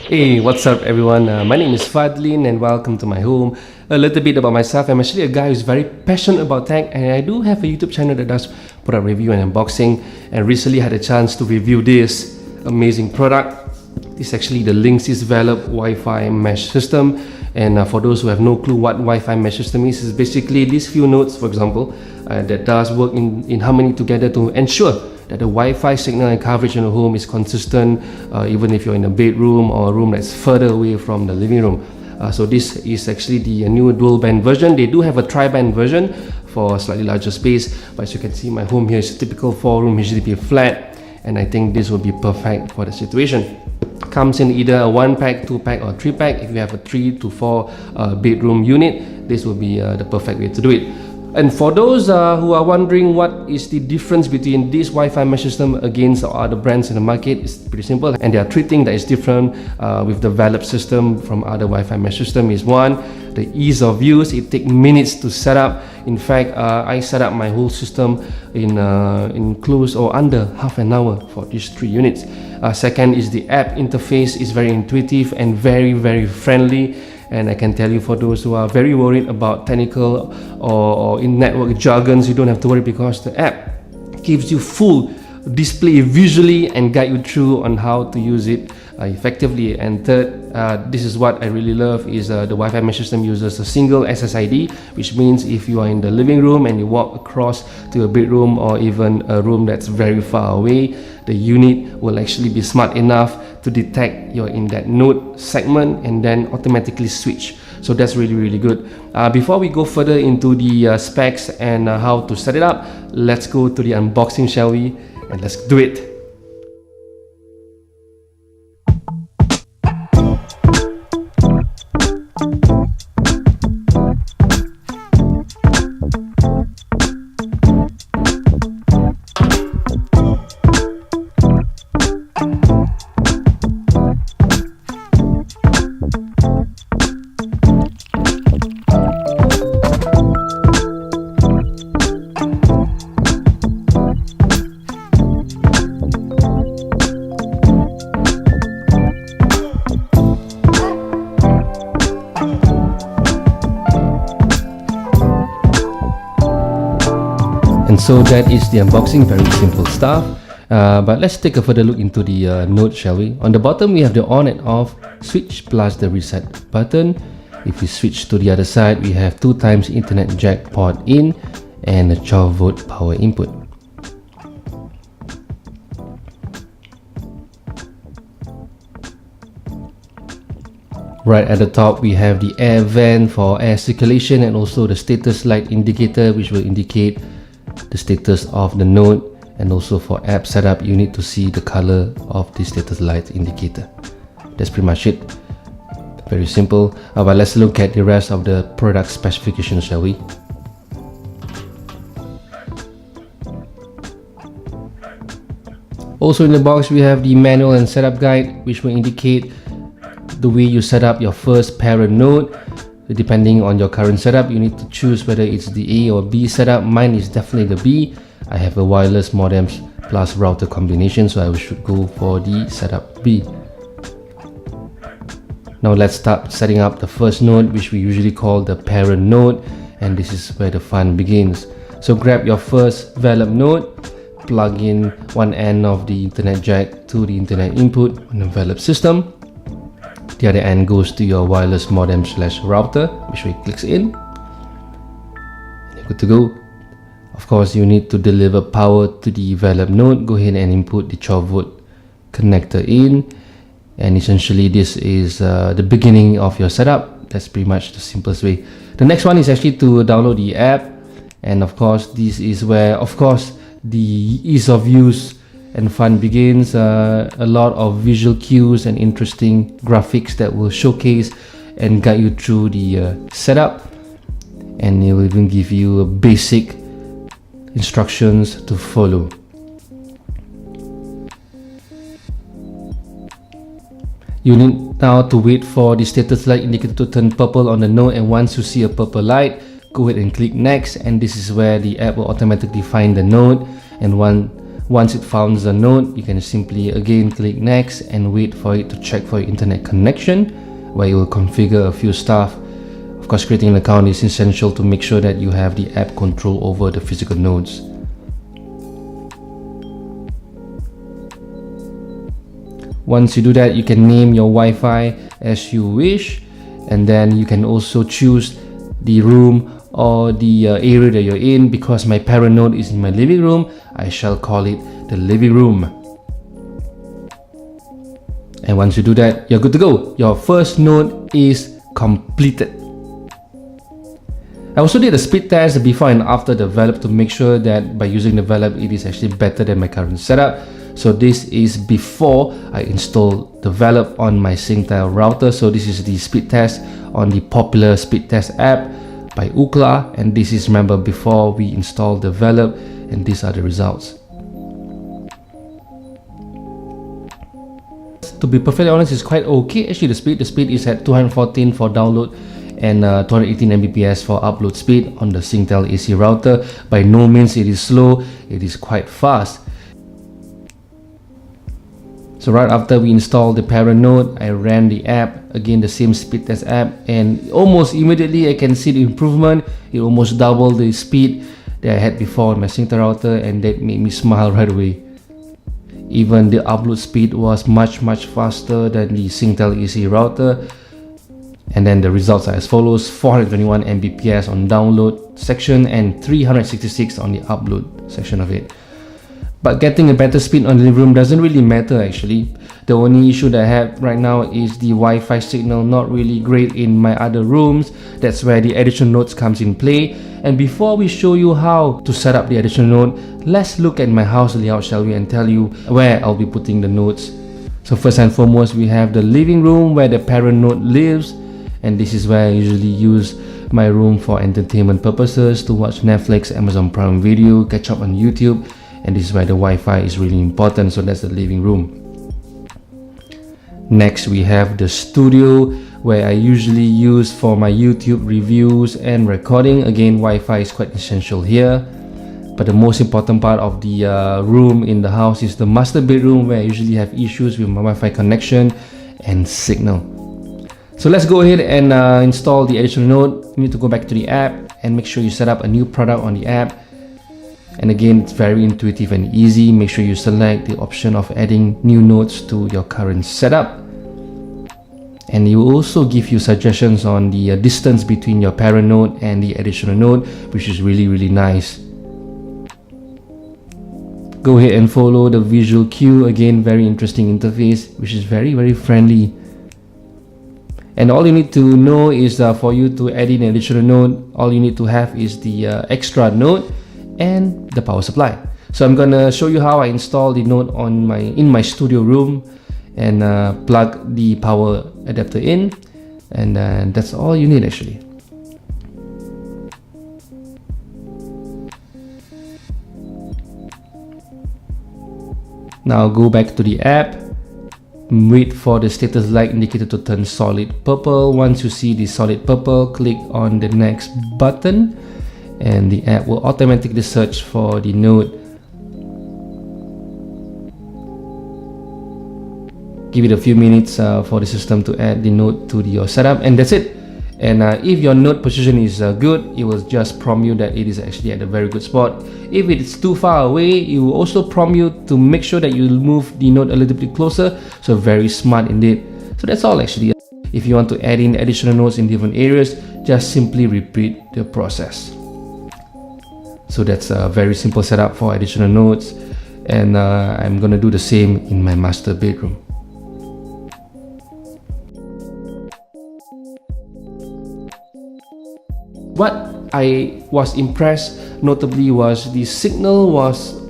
Hey, what's up everyone? My name is Fadlin and welcome to my home. A little bit about myself. I'm actually a guy who's very passionate about tech, and I do have a YouTube channel that does product review and unboxing, and recently had a chance to review this amazing product. It's actually the Linksys Velop Wi-Fi mesh system, and for those who have no clue what Wi-Fi mesh system is, it's basically these few nodes, for example, that does work in harmony together to ensure that the Wi-Fi signal and coverage in the home is consistent, even if you're in a bedroom or a room that's further away from the living room. So this is actually the new dual band version. They do have a tri-band version for a slightly larger space, but as you can see, my home here is a typical 4-room HDB flat, and I think this will be perfect for the situation. Comes in either a 1-pack, 2-pack or 3-pack. If you have a 3 to 4 bedroom unit, this will be the perfect way to do it. And for those who are wondering what is the difference between this Wi-Fi mesh system against other brands in the market, it's pretty simple, and there are 3 things that is different with the Velop system from other Wi-Fi mesh system. Is one, the ease of use. It takes minutes to set up. In fact, I set up my whole system in close or under half an hour for these 3 units. Second is the app interface is very intuitive and very friendly. And I can tell you, for those who are very worried about technical or in network jargons, you don't have to worry, because the app gives you full display visually and guide you through on how to use it effectively. And third, this is what I really love, is the Wi-Fi mesh system uses a single SSID, which means if you are in the living room and you walk across to a bedroom or even a room that's very far away, the unit will actually be smart enough to detect you're in that node segment and then automatically switch. So that's really good. Before we go further into the specs and how to set it up, let's go to the unboxing, shall we? And let's do it. And so that is the unboxing, very simple stuff. But let's take a further look into the node, shall we? On the bottom, we have the on and off switch plus the reset button. If we switch to the other side, we have 2 times Ethernet jack port in and a 12-volt power input. Right at the top, we have the air vent for air circulation and also the status light indicator, which will indicate the status of the node. And also for app setup, you need to see the color of the status light indicator. That's pretty much it. Very simple. But let's look at the rest of the product specifications, shall we? Also in the box, we have the manual and setup guide, which will indicate the way you set up your first parent node. Depending on your current setup, you need to choose whether it's the A or B setup. Mine is definitely the B. I have a wireless modems plus router combination, so I should go for the setup B. Now let's start setting up the first node, which we usually call the parent node, and this is where the fun begins. So grab your first Velop node, plug in one end of the Ethernet jack to the Internet input on the Velop system. The other end goes to your wireless modem / router, which way clicks in. And you're good to go. Of course, you need to deliver power to the Velop node. Go ahead and input the 12-volt connector in, and essentially this is the beginning of your setup. That's pretty much the simplest way. The next one is actually to download the app, and of course this is where, of course, the ease of use and fun begins. A lot of visual cues and interesting graphics that will showcase and guide you through the setup, and it will even give you a basic instructions to follow. You need now to wait for the status light indicator to turn purple on the node, and once you see a purple light, go ahead and click next, and this is where the app will automatically find the node, and Once it finds a node, you can simply again click next and wait for it to check for your internet connection, where you will configure a few stuff. Of course, creating an account is essential to make sure that you have the app control over the physical nodes. Once you do that, you can name your Wi-Fi as you wish, and then you can also choose the room or the area that you're in. Because my parent node is in my living room, I shall call it the living room. And once you do that, you're good to go. Your first node is completed. I also did a speed test before and after the Velop to make sure that by using the Velop, it is actually better than my current setup. So this is before I installed the Velop on my Singtel router. So this is the speed test on the popular speed test app by Ookla, and this is, remember, before we installed the Velop, and these are the results. To be perfectly honest, it's quite okay. Actually, the speed is at 214 for download and 218 Mbps for upload speed on the Singtel AC router. By no means it is slow, it is quite fast. So right after we installed the parent node, I ran the app, again the same speed test app, and almost immediately I can see the improvement. It almost doubled the speed that I had before on my Singtel router, and that made me smile right away. Even the upload speed was much faster than the Singtel AC router. And then the results are as follows: 421 Mbps on download section and 366 on the upload section of it. But getting a better speed on the living room doesn't really matter actually. The only issue that I have right now is the Wi-Fi signal not really great in my other rooms. That's where the additional nodes comes in play. And before we show you how to set up the additional node, let's look at my house layout, shall we, and tell you where I'll be putting the nodes. So first and foremost, we have the living room where the parent node lives, and this is where I usually use my room for entertainment purposes, to watch Netflix, Amazon Prime Video, catch up on YouTube. And this is where the Wi-Fi is really important, so that's the living room. Next, we have the studio, where I usually use for my YouTube reviews and recording. Again, Wi-Fi is quite essential here. But the most important part of the room in the house is the master bedroom, where I usually have issues with my Wi-Fi connection and signal. So let's go ahead and install the additional node. You need to go back to the app and make sure you set up a new product on the app. And again, it's very intuitive and easy. Make sure you select the option of adding new nodes to your current setup. And it will also give you suggestions on the distance between your parent node and the additional node, which is really nice. Go ahead and follow the visual cue. Again, very interesting interface, which is very friendly. And all you need to know is for you to add in an additional node, all you need to have is the extra node and the power supply. So I'm gonna show you how I install the node on in my studio room and plug the power adapter in, and that's all you need actually. Now go back to the app, wait for the status light indicator to turn solid purple. Once you see the solid purple, click on the next button, and the app will automatically search for the node. Give it a few minutes for the system to add the node to your setup, and that's it. And if your node position is good, it will just prompt you that it is actually at a very good spot. If it's too far away, it will also prompt you to make sure that you move the node a little bit closer. So very smart indeed. So that's all actually. If you want to add in additional nodes in different areas, just simply repeat the process. So that's a very simple setup for additional nodes, and I'm gonna do the same in my master bedroom. What I was impressed notably was the signal was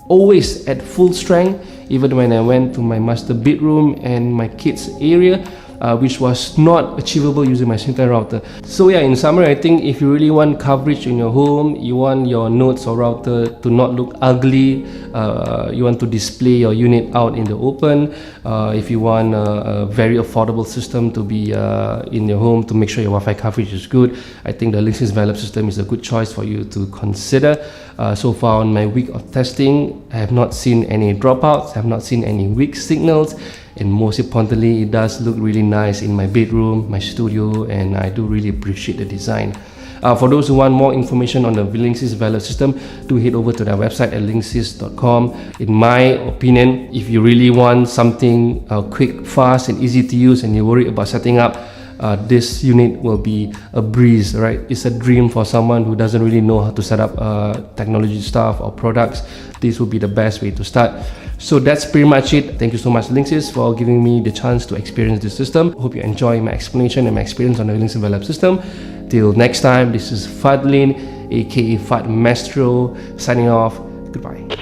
always at full strength. Even when I went to my master bedroom and my kids area, which was not achievable using my Synthline router. So yeah, in summary, I think if you really want coverage in your home, you want your nodes or router to not look ugly, you want to display your unit out in the open, if you want a very affordable system to be in your home to make sure your Wi-Fi coverage is good, I think the Linksys Velop system is a good choice for you to consider. So far on my week of testing, I have not seen any dropouts, I have not seen any weak signals, and most importantly, it does look really nice in my bedroom, my studio, and I do really appreciate the design. For those who want more information on the Linksys Velop system, do head over to their website at linksys.com. In my opinion, if you really want something quick, fast, and easy to use, and you're worried about setting up, this unit will be a breeze, right? It's a dream for someone who doesn't really know how to set up technology stuff or products. This will be the best way to start. So that's pretty much it. Thank you so much, Linksys, for giving me the chance to experience this system. Hope you enjoy my explanation and my experience on the Linksys Velop system. Till next time, this is Fadlin, aka FadMaestro, signing off. Goodbye.